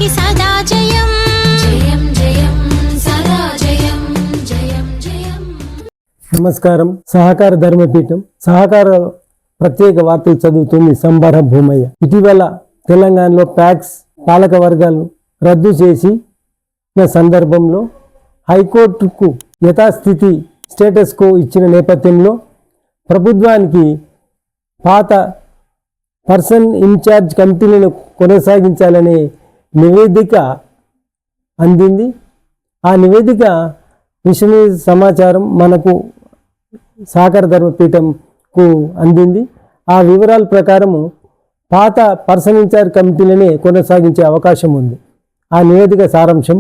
ధర్మానికి సదా జయం జయం జయం సదా జయం జయం జయం. నమస్కారం. సహకార ధర్మపీఠం సహకార ప్రత్యేక వార్తలు చదువుతుంది సంబర భూమయ్య. ఇటీవల తెలంగాణలో ప్యాక్స్ పాలక వర్గాలను రద్దు చేసిన సందర్భంలో హైకోర్టుకు యథాస్థితి స్టేటస్ కో ఇచ్చిన నేపథ్యంలో ప్రభుత్వానికి పాత పర్సన్ ఇన్ఛార్జ్ కమిటీలను కొనసాగించాలనే నివేదిక అందింది. ఆ నివేదిక విషయ సమాచారం మనకు సహకార ధర్మపీఠంకు అందింది. ఆ వివరాల ప్రకారము పాత పర్సన్ ఇన్ఛార్జ్ కమిటీలనే కొనసాగించే అవకాశం ఉంది. ఆ నివేదిక సారాంశం: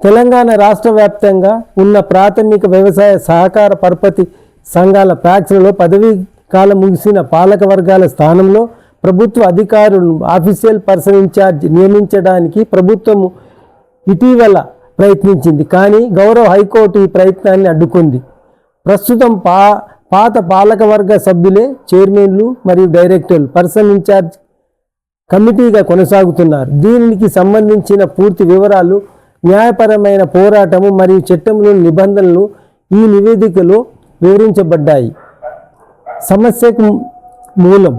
తెలంగాణ రాష్ట్ర వ్యాప్తంగా ఉన్న ప్రాథమిక వ్యవసాయ సహకార పరపతి సంఘాల ప్యాక్స్లలో పదవీ కాలం ముగిసిన పాలక వర్గాల స్థానంలో ప్రభుత్వ అధికారులను ఆఫీషియల్ పర్సన్ ఇన్ఛార్జ్ నియమించడానికి ప్రభుత్వము ఇటీవల ప్రయత్నించింది. కానీ గౌరవ హైకోర్టు ఈ ప్రయత్నాన్ని అడ్డుకుంది. ప్రస్తుతం పాత పాలక వర్గ సభ్యులే చైర్మన్లు మరియు డైరెక్టర్లు పర్సన్ ఇన్ఛార్జ్ కమిటీగా కొనసాగుతున్నారు. దీనికి సంబంధించిన పూర్తి వివరాలు, న్యాయపరమైన పోరాటము మరియు చట్టంలోని నిబంధనలు ఈ నివేదికలో వివరించబడ్డాయి. సమస్యకు మూలం: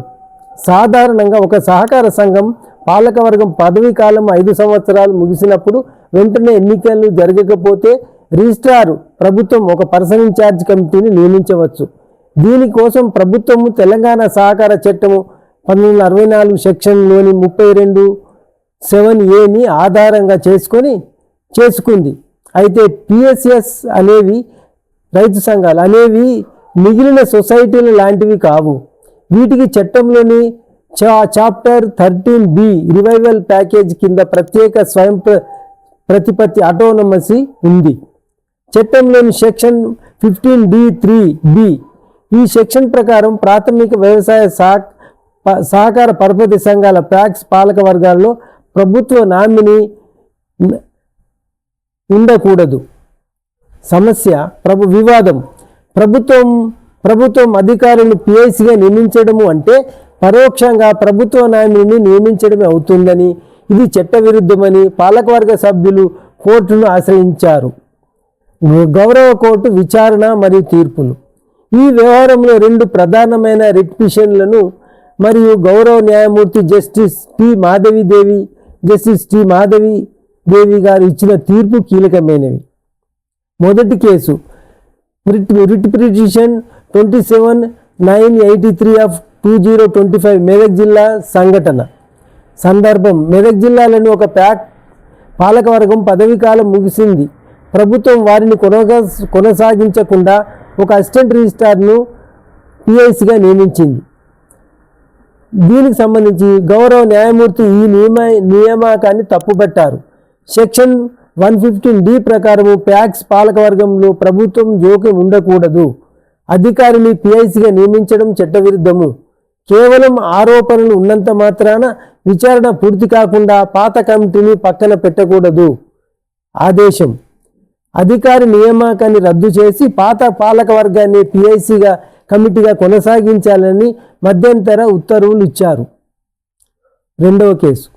సాధారణంగా ఒక సహకార సంఘం పాలకవర్గం పదవీ కాలం 5 సంవత్సరాలు ముగిసినప్పుడు వెంటనే ఎన్నికలు జరగకపోతే రిజిస్ట్రార్ ప్రభుత్వం ఒక పర్సన్ ఇన్ఛార్జ్ కమిటీని నియమించవచ్చు. దీనికోసం ప్రభుత్వము తెలంగాణ సహకార చట్టము 1964 సెక్షన్లోని 32(7)(a)ని ఆధారంగా చేసుకుంది. అయితే పిఎస్ఎస్ అనేవి రైతు సంఘాలు అనేవి మిగిలిన సొసైటీలు లాంటివి కావు. వీటికి చట్టంలోని చాప్టర్ 13B రివైవల్ ప్యాకేజ్ కింద ప్రత్యేక స్వయం ప్రతిపత్తి ఆటోనమసీ ఉంది. చట్టంలోని సెక్షన్ 15D(3)(b) ఈ సెక్షన్ ప్రకారం ప్రాథమిక వ్యవసాయ సహకార పరపతి సంఘాల ప్యాక్స్ పాలక వర్గాల్లో ప్రభుత్వ నామినీ ఉండకూడదు. సమస్య: వివాదం. ప్రభుత్వం అధికారులను పిఐసిగా నియమించడము అంటే పరోక్షంగా ప్రభుత్వ నామినీని నియమించడమే అవుతుందని, ఇది చట్టవిరుద్ధమని పాలకవర్గ సభ్యులు కోర్టును ఆశ్రయించారు. గౌరవ కోర్టు విచారణ మరియు తీర్పులు: ఈ వ్యవహారంలో 2 ప్రధానమైన రిట్ పిటిషన్లను మరియు గౌరవ న్యాయమూర్తి జస్టిస్ టి మాధవి గారు ఇచ్చిన తీర్పు కీలకమైనవి. మొదటి కేసు రిట్ పిటిషన్ 27/983/2025 మెదక్ జిల్లా సంఘటన సందర్భం: మెదక్ జిల్లాలోని ఒక పాలకవర్గం పదవీ కాలం ముగిసింది. ప్రభుత్వం వారిని కొనసాగించకుండా ఒక అసిస్టెంట్ రిజిస్ట్రార్ను పిఐసిగా నియమించింది. దీనికి సంబంధించి గౌరవ న్యాయమూర్తి ఈ నియామకాన్ని తప్పుపట్టారు. సెక్షన్ 115D ప్రకారము ప్యాక్స్ పాలకవర్గంలో ప్రభుత్వం జోక్యం ఉండకూడదు. అధికారిని పిఐసిగా నియమించడం చట్టవిరుద్ధము. కేవలం ఆరోపణలు ఉన్నంత మాత్రాన విచారణ పూర్తి కాకుండా పాత కమిటీని పక్కన పెట్టకూడదు. ఆదేశం: అధికారి నియామకాన్ని రద్దు చేసి పాత పాలకవర్గాన్ని పిఐసిగా కమిటీగా కొనసాగించాలని మధ్యంతర ఉత్తర్వులు ఇచ్చారు. రెండవ కేసు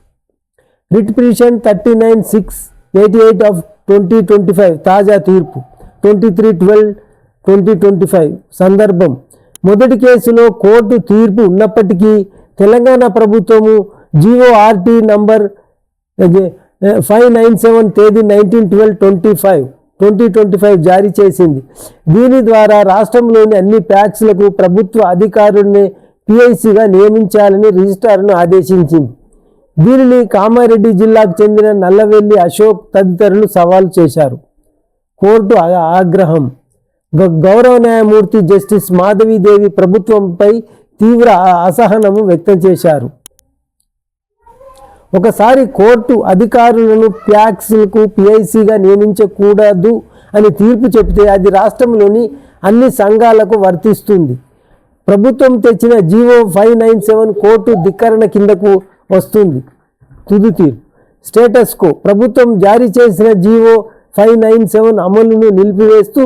రిట్ పిటిషన్ 39/688/2025 తాజా తీర్పు 23/12/2025 సందర్భం: మొదటి కేసులో కోర్టు తీర్పు ఉన్నప్పటికీ తెలంగాణ ప్రభుత్వము GORT నంబర్ 597 తేదీ 19/12/2025 జారీ చేసింది. దీని ద్వారా రాష్ట్రంలోని అన్ని ప్యాక్స్లకు ప్రభుత్వ అధికారుల్ని పిఐసిగా నియమించాలని రిజిస్ట్రార్ను ఆదేశించింది. దీనిని కామారెడ్డి జిల్లాకు చెందిన నల్లవెల్లి అశోక్ తదితరులు సవాలు చేశారు. కోర్టు ఆగ్రహం: గౌరవ న్యాయమూర్తి జస్టిస్ మాధవీదేవి ప్రభుత్వంపై తీవ్ర అసహనము వ్యక్తం చేశారు. ఒకసారి కోర్టు అధికారులను ప్యాక్స్లకు పిఐసిగా నియమించకూడదు అని తీర్పు చెబితే అది రాష్ట్రంలోని అన్ని సంఘాలకు వర్తిస్తుంది. ప్రభుత్వం తెచ్చిన GO 597 కోర్టు ధిక్కరణ కిందకు వస్తుంది. తుది తీర్పు: స్టేటస్ కో ప్రభుత్వం జారీ చేసిన GO 597 అమలును నిలిపివేస్తూ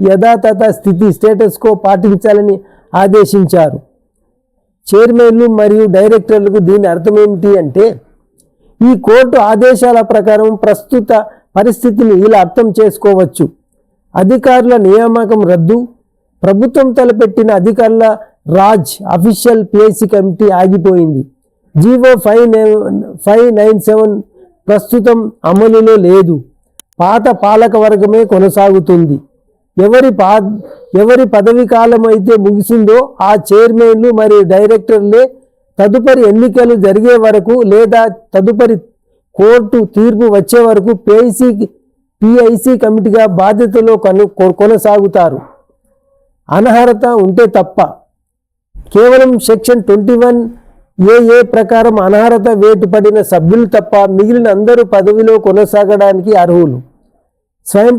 యథాతథ స్థితి స్టేటస్ కో పాటించాలని ఆదేశించారు. చైర్మన్లు మరియు డైరెక్టర్లకు దీని అర్థం ఏమిటి అంటే, ఈ కోర్టు ఆదేశాల ప్రకారం ప్రస్తుత పరిస్థితిని ఇలా అర్థం చేసుకోవచ్చు. అధికారుల నియామకం రద్దు, ప్రభుత్వం తలపెట్టిన అధికారుల రాజ్ అఫీషియల్ పిఎస్సి కమిటీ ఆగిపోయింది. జీవో 597 ప్రస్తుతం అమలులో లేదు. పాత పాలక వర్గమే కొనసాగుతుంది. ఎవరి పదవి కాలం అయితే ముగిసిందో ఆ చైర్మన్లు మరియు డైరెక్టర్లే తదుపరి ఎన్నికలు జరిగే వరకు లేదా తదుపరి కోర్టు తీర్పు వచ్చే వరకు పిఐసి కమిటీగా బాధ్యతలో కొనసాగుతారు. అనర్హత ఉంటే తప్ప. కేవలం సెక్షన్ 21AA ప్రకారం అనర్హత వేటు పడిన సభ్యులు తప్ప మిగిలిన అందరూ పదవిలో కొనసాగడానికి అర్హులు. స్వయం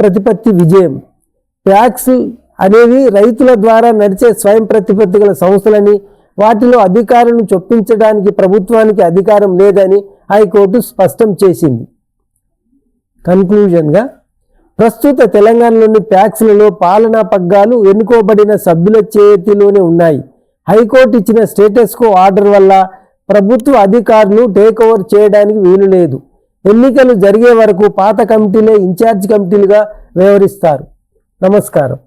ప్రతిపత్తి విజయం. ప్యాక్స్ అనేవి రైతుల ద్వారా నడిచే స్వయం ప్రతిపత్తి గల సంస్థలని, వాటిలో అధికారులను చొప్పించడానికి ప్రభుత్వానికి అధికారం లేదని హైకోర్టు స్పష్టం చేసింది. కన్క్లూజన్గా, ప్రస్తుత తెలంగాణలోని ప్యాక్స్లలో పాలనా పగ్గాలు ఎన్నుకోబడిన సభ్యుల చేతిలోనే ఉన్నాయి. హైకోర్టు ఇచ్చిన స్టేటస్ కో ఆర్డర్ వల్ల ప్రభుత్వ అధికారులు టేక్ ఓవర్ చేయడానికి వీలు లేదు. ఎన్నికలు జరిగే వరకు పాత కమిటీలే ఇన్ఛార్జ్ కమిటీలుగా వ్యవహరిస్తారు. నమస్కారం.